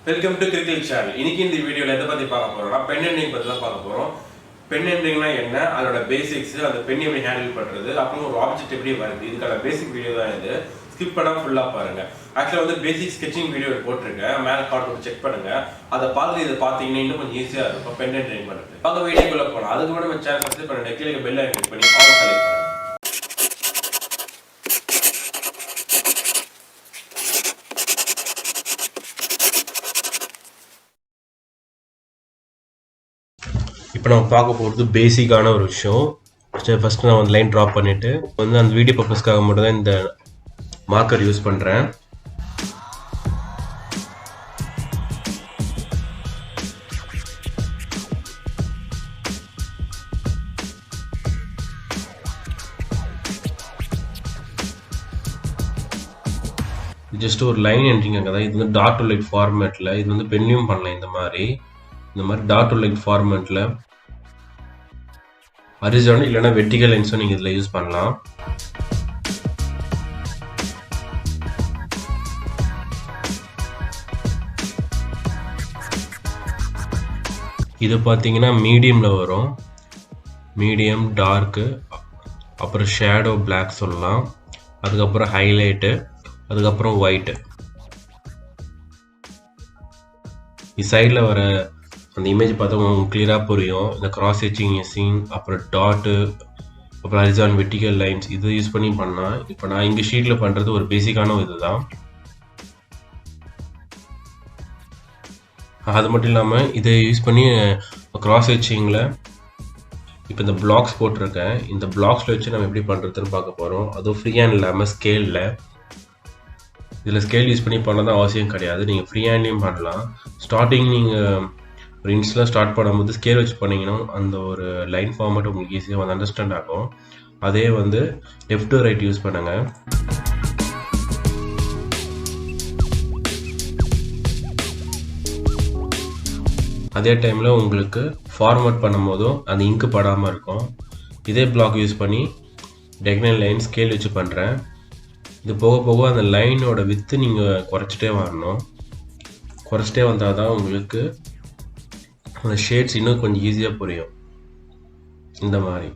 Welcome to கிரிக்கல் channel. இன்னைக்கு இந்த வீடியோவில் எதை பற்றி பார்க்க போகிறோம்னா பென் எண்டிங் பற்றி தான் பார்க்க போகிறோம். பென் எண்டிங்னா என்ன, அதோட பேசிக்ஸ், அந்த பென் எப்படி ஹேண்டில் பண்ணுறது, அப்புறம் ஒரு ஆப்ஜெக்ட் எப்படி வருது, இதுக்கான பேசிக் வீடியோ தான் இது. ஸ்கிப் பண்ணால் ஃபுல்லாக பாருங்கள். ஆக்சுவலாக வந்து பேசிக் ஸ்கெச்சிங் வீடியோ போட்டிருக்கேன், மேலே கார்டு செக் பண்ணுங்கள். அதை பார்த்து இதை பார்த்தீங்கன்னா இன்னும் கொஞ்சம் ஈஸியாக இருக்கும் பென் எண்டிங் பண்ணுறது. பார்க்க வீடியோக்குள்ளே போகலாம். அதுக்கு முன்னாடி நம்ம சேனல் சப்ஸ்கிரைப் பண்ணுங்கள், கீழே பெல் கிளிக் பண்ணி ஆல் செலக்ட் பண்ணுங்கள். இப்போ நம்ம பார்க்க போகிறது பேசிக்கான ஒரு விஷயம். ஃபஸ்ட்டு நான் வந்து லைன் ட்ராப் பண்ணிவிட்டு வந்து அந்த வீடியோ பர்பஸ்க்காக மட்டும் தான் இந்த மார்க்கர் யூஸ் பண்ணுறேன். ஜஸ்ட் ஒரு லைன் என்ட்ரிங் அங்கே தான். இது வந்து டாட் டு லைட் ஃபார்மேட்டில், இது வந்து பென்லையும் பண்ணலாம். இந்த மாதிரி டாட் டு லைட் ஃபார்மேட்டில் ஹரிசாண்டல் இல்லைனா வெர்டிகல் லைன்ஸும் நீங்கள் இதில் யூஸ் பண்ணலாம். இது பார்த்தீங்கன்னா மீடியமில் வரும். மீடியம், டார்க்கு, அப்புறம் ஷேடோ பிளாக் சொல்லலாம், அதுக்கப்புறம் ஹைலைட்டு, அதுக்கப்புறம் ஒயிட்டு. இது சைடில் வர அந்த இமேஜ் பார்த்தா உங்களுக்கு கிளியராக புரியும். இந்த கிராஸ் ஹெச்சிங் எஸ்ஸிங், அப்புறம் டாட்டு, அப்புறம் ஹரிசாண்டல் வெர்டிகல் லைன்ஸ் இதை யூஸ் பண்ணி பண்ணலாம். இப்போ நான் இங்கே ஷீட்டில் பண்ணுறது ஒரு பேசிக்கான இது தான். அது மட்டும் இல்லாமல் இதை யூஸ் பண்ணி கிராஸ் ஹெச்சிங்கில் இப்போ இந்த பிளாக்ஸ் போட்டிருக்கேன். இந்த பிளாக்ஸில் வச்சு நம்ம எப்படி பண்ணுறதுன்னு பார்க்க போகிறோம். அதுவும் ஃப்ரீ ஹேண்ட் இல்லாமல் ஸ்கேலில். இதில் ஸ்கேல் யூஸ் பண்ணி பண்ண தான் அவசியம் கிடையாது, நீங்கள் ஃப்ரீ ஹேண்ட்லேயும் பண்ணலாம். ஸ்டார்டிங் நீங்கள் ஒரு இன்ஸ்டில் ஸ்டார்ட் பண்ணும்போது ஸ்கேல் வச்சு பண்ணிங்கன்னா அந்த ஒரு லைன் ஃபார்மேட் உங்களுக்கு ஈஸியாக வந்து அண்டர்ஸ்டாண்ட் ஆகும். அதே வந்து லெஃப்ட் டு ரைட் யூஸ் பண்ணுங்கள். அதே டைமில் உங்களுக்கு ஃபார்மேட் பண்ணும்போதும் அந்த இங்கு படாமல் இருக்கும். இதே பிளாக் யூஸ் பண்ணி டெக்னைல் லைன் ஸ்கேல் வச்சு பண்ணுறேன். இது போக போக அந்த லைனோட வித்து நீங்கள் குறைச்சிட்டே வரணும். குறைச்சிட்டே வந்தால் தான் உங்களுக்கு அந்த ஷேட்ஸ் இன்னும் கொஞ்சம் ஈஸியாக புரியும். இந்த மாதிரி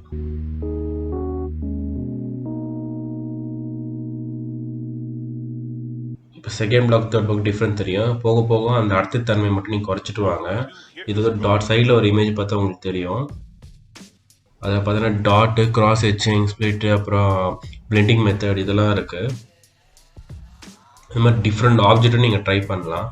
இப்போ second block, third black different தெரியும். போக போக அந்த அடுத்த தன்மை மட்டும் நீங்கள் குறைச்சிட்டு வாங்க. இது வந்து டாட் சைடில் ஒரு இமேஜ் பார்த்தா உங்களுக்கு தெரியும். அதில் பார்த்தீங்கன்னா டாட்டு, கிராஸ் ஹெச்சிங், ஸ்பிளிட்டு, அப்புறம் பிளெண்டிங் மெத்தட் இதெல்லாம் இருக்குது. இது மாதிரி டிஃப்ரெண்ட் ஆப்ஜெக்ட்டும் நீங்கள் ட்ரை பண்ணலாம்.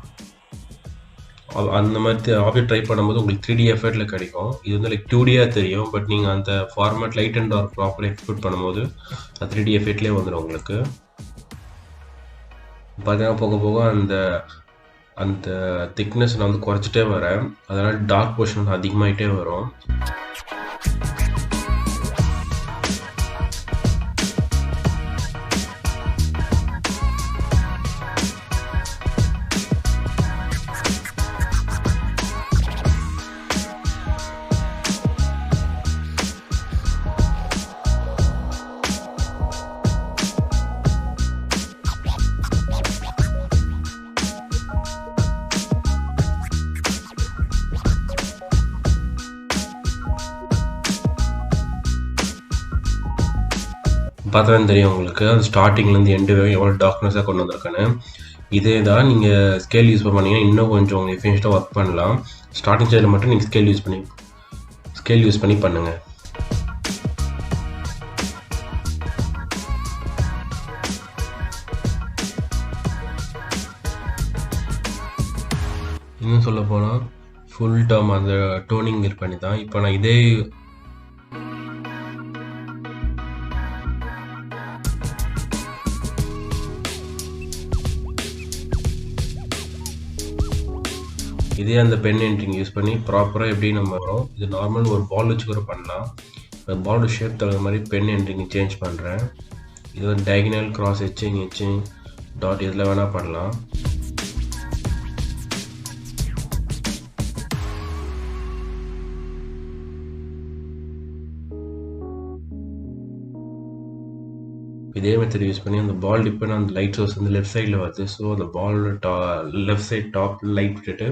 அந்த மாதிரி ஆப்ஜெக்ட் ட்ரை பண்ணும்போது உங்களுக்கு 3D எஃபெக்டில் கிடைக்கும். இது வந்து லைக் 2Dயாக தெரியும், பட் நீங்கள் அந்த ஃபார்மேட் லைட் அண்ட் டார்க் ப்ராப்பராக எக்ஸ்போர்ட் பண்ணும்போது அது 3D எஃபெக்ட்லேயே வந்துடும் உங்களுக்கு. பார்த்தீங்கன்னா போக போக அந்த அந்த திக்னஸ் நான் வந்து குறைச்சிட்டே வரேன். அதனால் டார்க் போர்ஷன் வந்து அதிகமாகிட்டே வரும். பார்த்தா தெரியும் உங்களுக்கு அது ஸ்டார்டிங்லேருந்து எண்டு வரையும் எவ்வளோ டார்க்னஸாக கொண்டு வந்திருக்கேன்னு. இதே தான் நீங்கள் ஸ்கேல் யூஸ் பண்ணிங்கன்னா இன்னும் கொஞ்சம் உங்களுக்கு எஃபிஷியண்ட்டாக ஒர்க் பண்ணலாம். ஸ்டார்டிங் ஸ்டைலில் மட்டும் நீங்கள் ஸ்கேல் யூஸ் பண்ணி பண்ணுங்கள். இன்னும் சொல்ல போனால் ஃபுல் டேர்ம் அந்த டோனிங் இது பண்ணி தான் இப்போ நான் இதே அந்த பென் என்ட்ரிங் யூஸ் பண்ணி ப்ராப்பராக எப்படி நம்ம வரும். இது நார்மல் ஒரு பால் வச்சு கூட பண்ணலாம். பாலோட ஷேப் தகுந்த மாதிரி பென் என்ட்ரிங் சேஞ்ச் பண்ணுறேன். இது வந்து டயகனல், கிராஸ் ஹெச்சிங், டாட் இதில் வேணால் பண்ணலாம். இதே மெத்தட் யூஸ் பண்ணி அந்த பால் டிப் பண்ண அந்த லைட் சோர்ஸ் வந்து லெஃப்ட் சைடில் வருது. ஸோ அந்த பாலோட லெஃப்ட் சைட் டாப் லைட் விட்டுட்டு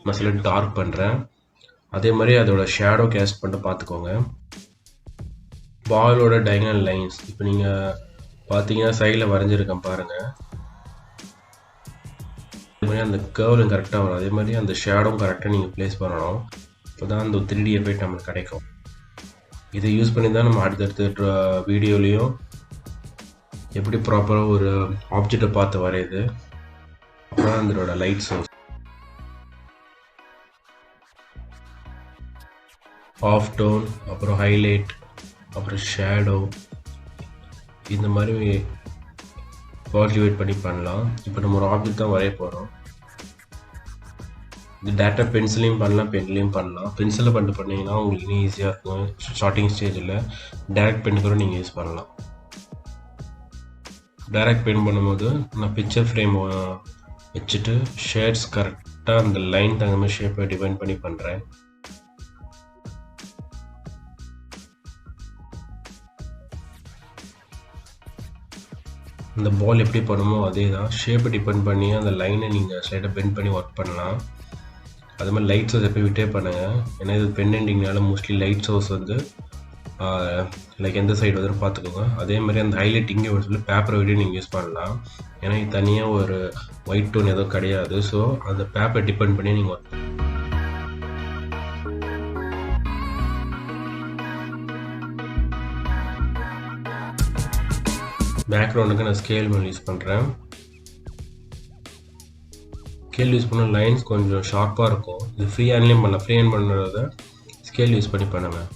மசாலா டார்க் பண்ணுறேன். அதே மாதிரி அதோட ஷேடோ கேஸ்ட் பண்ணிட்டு பார்த்துக்கோங்க. பாலோட டயகனல் லைன்ஸ் இப்போ நீங்கள் பார்த்தீங்கன்னா சைடில் வரைஞ்சிருக்கேன் பாருங்கள். அதே மாதிரி அந்த கர்வ்லும் கரெக்டாக வரும். அதே மாதிரி அந்த ஷேடோவும் கரெக்டாக நீங்கள் ப்ளேஸ் பண்ணணும். இப்போ தான் அந்த 3D எஃபெக்ட் நம்மளுக்கு கிடைக்கும். இதை யூஸ் பண்ணி தான் நம்ம அடுத்தடுத்த வீடியோலையும் எப்படி ப்ராப்பராக ஒரு ஆப்ஜெக்டை பார்த்து வரையுது. அப்புறம் அதோட லைட் சோர்ஸ், ஆஃப் டோன், அப்புறம் ஹைலைட், அப்புறம் ஷேடோ, இந்த மாதிரி கால்குலேட் பண்ணி பண்ணலாம். இப்போ நம்ம ஒரு ஆப்ஜெக்ட் தான் வரைய போகிறோம். இது டேரக்டாக பென்சிலையும் பண்ணலாம், பென்லையும் பண்ணலாம். பென்சிலில் பண்ணிங்கன்னா உங்களுக்கு இன்னும் ஈஸியாக இருக்கும். ஸ்டார்டிங் ஸ்டேஜில் டேரக்ட் பென் கூட நீங்கள் யூஸ் பண்ணலாம். டேரக்ட் பெயிண்ட் பண்ணும்போது நான் பிக்சர் ஃப்ரேம் வச்சுட்டு ஷேட்ஸ் கரெக்டாக அந்த லைன் தகுந்த மாதிரி ஷேப்பை டிஃபைன் பண்ணி பண்ணுறேன். அந்த பால் எப்படி பண்ணுமோ அதே தான், ஷேப்பை டிபெண்ட் பண்ணி அந்த லைனை நீங்கள் ஸ்லைடாக பெண்ட் பண்ணி ஒர்க் பண்ணலாம். அது மாதிரி லைட் சோர்ஸ் எப்போ விட்டே பண்ணுங்கள். ஏன்னா இது பென் எண்டிங்னால மோஸ்ட்லி லைட் சோர்ஸ் வந்து லைக் எந்த சைடு வந்து பார்த்துக்கோங்க. அதே மாதிரி அந்த ஹைலைட் இங்கே ஒரு சொல்லி பேப்பரை விட நீங்கள் யூஸ் பண்ணலாம். ஏன்னா இது தனியாக ஒரு ஒயிட் டோன் எதுவும் கிடையாது. ஸோ அந்த பேப்பரை டிபெண்ட் பண்ணி நீங்கள் ஒர்க் பண்ணலாம். பேக்ரவுண்டுக்கு நான் ஸ்கேல் மேல் யூஸ் பண்ணுறேன். ஸ்கேல் யூஸ் பண்ண லைன்ஸ் கொஞ்சம் ஷார்ப்பாக இருக்கும். இது ஃப்ரீ ஹேண்ட்லேயும் பண்ணலாம். ஃப்ரீ ஹேண்ட் பண்ணுறத ஸ்கேல் யூஸ் பண்ணி பண்ணுவேன்.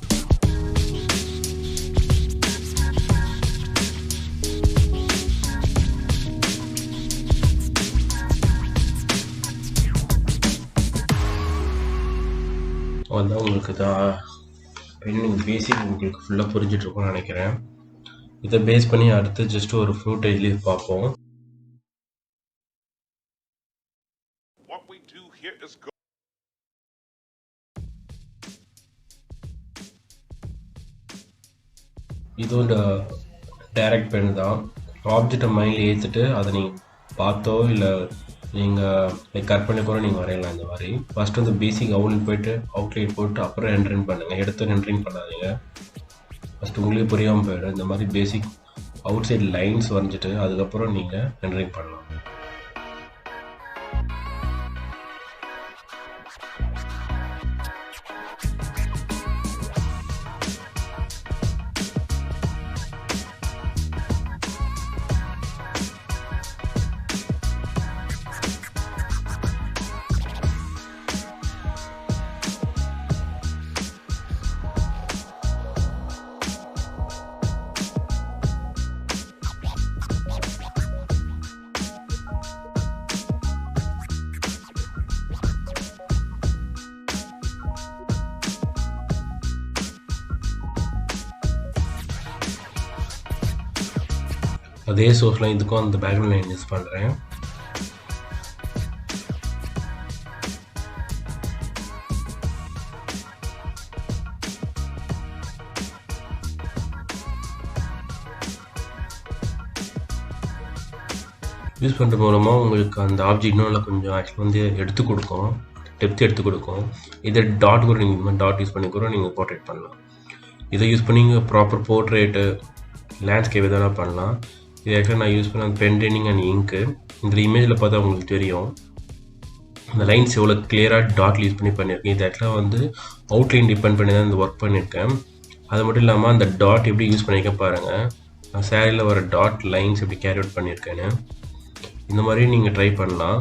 அதுதான் உங்களுக்கு பெயிண்டிங் பேசிக் உங்களுக்கு ஃபுல்லாக புரிஞ்சிட்ருக்கும்னு நினைக்கிறேன். இதை பேஸ் பண்ணி அடுத்து ஜஸ்ட் ஒரு ஃப்ரூட் லீஃப் பார்ப்போம். இதுவும் டைரக்ட் பென் தான். ஆப்ஜெக்டை மைண்டில் ஏற்றுட்டு அதை நீங்கள் பார்த்தோ இல்லை நீங்கள் லைக் கட் பண்ணி கூட நீங்கள் வரையலாம். இந்த மாதிரி ஃபஸ்ட்டு வந்து பேசிக் அவுட்லைன் போய்ட்டு அவுட்லைன் போட்டு அப்புறம் என்ட்ரிங் பண்ணுங்கள். எடுத்து என்ட்ரிங் பண்ணாதீங்க, ஃபஸ்ட்டு உங்களுக்கு புரியாமல் போயிடும். இந்த மாதிரி பேசிக் அவுட் சைட் லைன்ஸ் வரைஞ்சிட்டு அதுக்கப்புறம் நீங்கள் என்ட்ரிங் பண்ணலாம். அதே சோர்ஸில் இதுக்கும் அந்த பேக்ரவுண்ட் லைன் யூஸ் பண்ணுறேன். யூஸ் பண்ணுற மூலமாக உங்களுக்கு அந்த ஆப்ஜெக்ட் இன்னும் கொஞ்சம் ஆக்சுவலாக வந்து எடுத்து கொடுக்கும், டெப்த் எடுத்து கொடுக்கும். இதை டாட் கூட நீங்கள் டாட் யூஸ் பண்ணி கூட நீங்கள் போர்ட்ரேட் பண்ணலாம். இதை யூஸ் பண்ணி ப்ராப்பர் போர்ட்ரேட்டு லேண்ட்ஸ்கேப் எதனா பண்ணலாம். இது ஆக்சுவலாக நான் யூஸ் பண்ண பென்டெனிங் அண்ட் இங்க்கு. இந்த இமேஜில் பார்த்தா உங்களுக்கு தெரியும் இந்த லைன்ஸ் எவ்வளோ கிளியராக டாட் யூஸ் பண்ணி பண்ணியிருக்கேன். இது ஆக்சுவலாக வந்து அவுட்லைன் டிபெண்ட் பண்ணி தான் இந்த ஒர்க் பண்ணியிருக்கேன். அது மட்டும் இல்லாமல் அந்த டாட் எப்படி யூஸ் பண்ணியிருக்கேன் பாருங்கள். நான் சேரீயில் வர டாட் லைன்ஸ் எப்படி கேரி அவுட் பண்ணியிருக்கேன்னு. இந்த மாதிரி நீங்கள் ட்ரை பண்ணலாம்.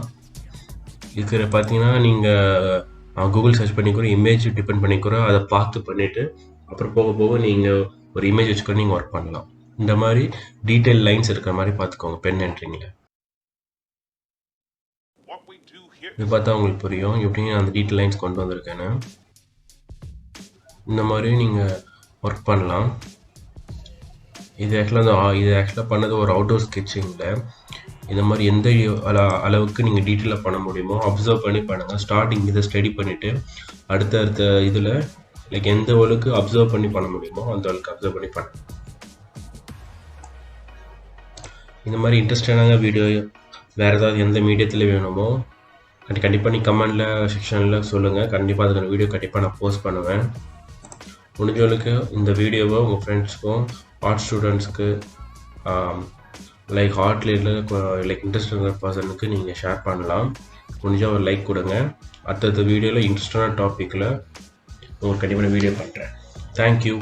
இதுக்கு பார்த்தீங்கன்னா நீங்கள் கூகுள் சர்ச் பண்ணி கூட இமேஜ் டிபெண்ட் பண்ணி கூட அதை பார்த்து பண்ணிவிட்டு அப்புறம் போக போக நீங்கள் ஒரு இமேஜ் வச்சுக்கொண்டு நீங்கள் ஒர்க் பண்ணலாம். இந்த மாதிரி டீட்டெயில் லைன்ஸ் இருக்கிற மாதிரி பார்த்துக்கோங்க பென் என்ட்ரிங்கில். இது பார்த்தா உங்களுக்கு புரியும் எப்படி அந்த டீட்டெயில் லைன்ஸ் கொண்டு வந்திருக்கேன்னு. இந்த மாதிரி நீங்கள் ஒர்க் பண்ணலாம். இது ஆக்சுவலாக பண்ணது ஒரு அவுட்டோர் ஸ்கெட்சிங்கில். இந்த மாதிரி எந்த அளவுக்கு நீங்கள் டீட்டெயிலாக பண்ண முடியுமோ அப்சர்வ் பண்ணி பண்ணுங்கள். ஸ்டார்டிங் இதை ஸ்டடி பண்ணிவிட்டு அடுத்த இதில் லைக் எந்த அளவுக்கு அப்சர்வ் பண்ணி பண்ண முடியுமோ அந்த அளவுக்கு அப்சர்வ் பண்ணி பண்ணுங்கள். இந்த மாதிரி இன்ட்ரெஸ்டான வீடியோ வேறு ஏதாவது எந்த மீடியத்தில் வேணுமோ கண்டிப்பாக நீ கமெண்டில் செக்ஷனில் சொல்லுங்கள். கண்டிப்பாக அதுக்கான வீடியோ கண்டிப்பாக நான் போஸ்ட் பண்ணுவேன். முடிஞ்சவளுக்கு இந்த வீடியோவை உங்கள் ஃப்ரெண்ட்ஸ்க்கும் ஆர்ட் ஸ்டூடெண்ட்ஸ்க்கு லைக் ஆர்ட்ல லைக் இன்ட்ரெஸ்ட் இருக்கிற பர்சனுக்கு நீங்கள் ஷேர் பண்ணலாம். முடிஞ்சால் ஒரு லைக் கொடுங்க. அடுத்தடுத்த வீடியோவில் இன்ட்ரெஸ்டான டாப்பிக்கில் உங்களுக்கு கண்டிப்பாக வீடியோ பண்ணுறேன். தேங்க்யூ.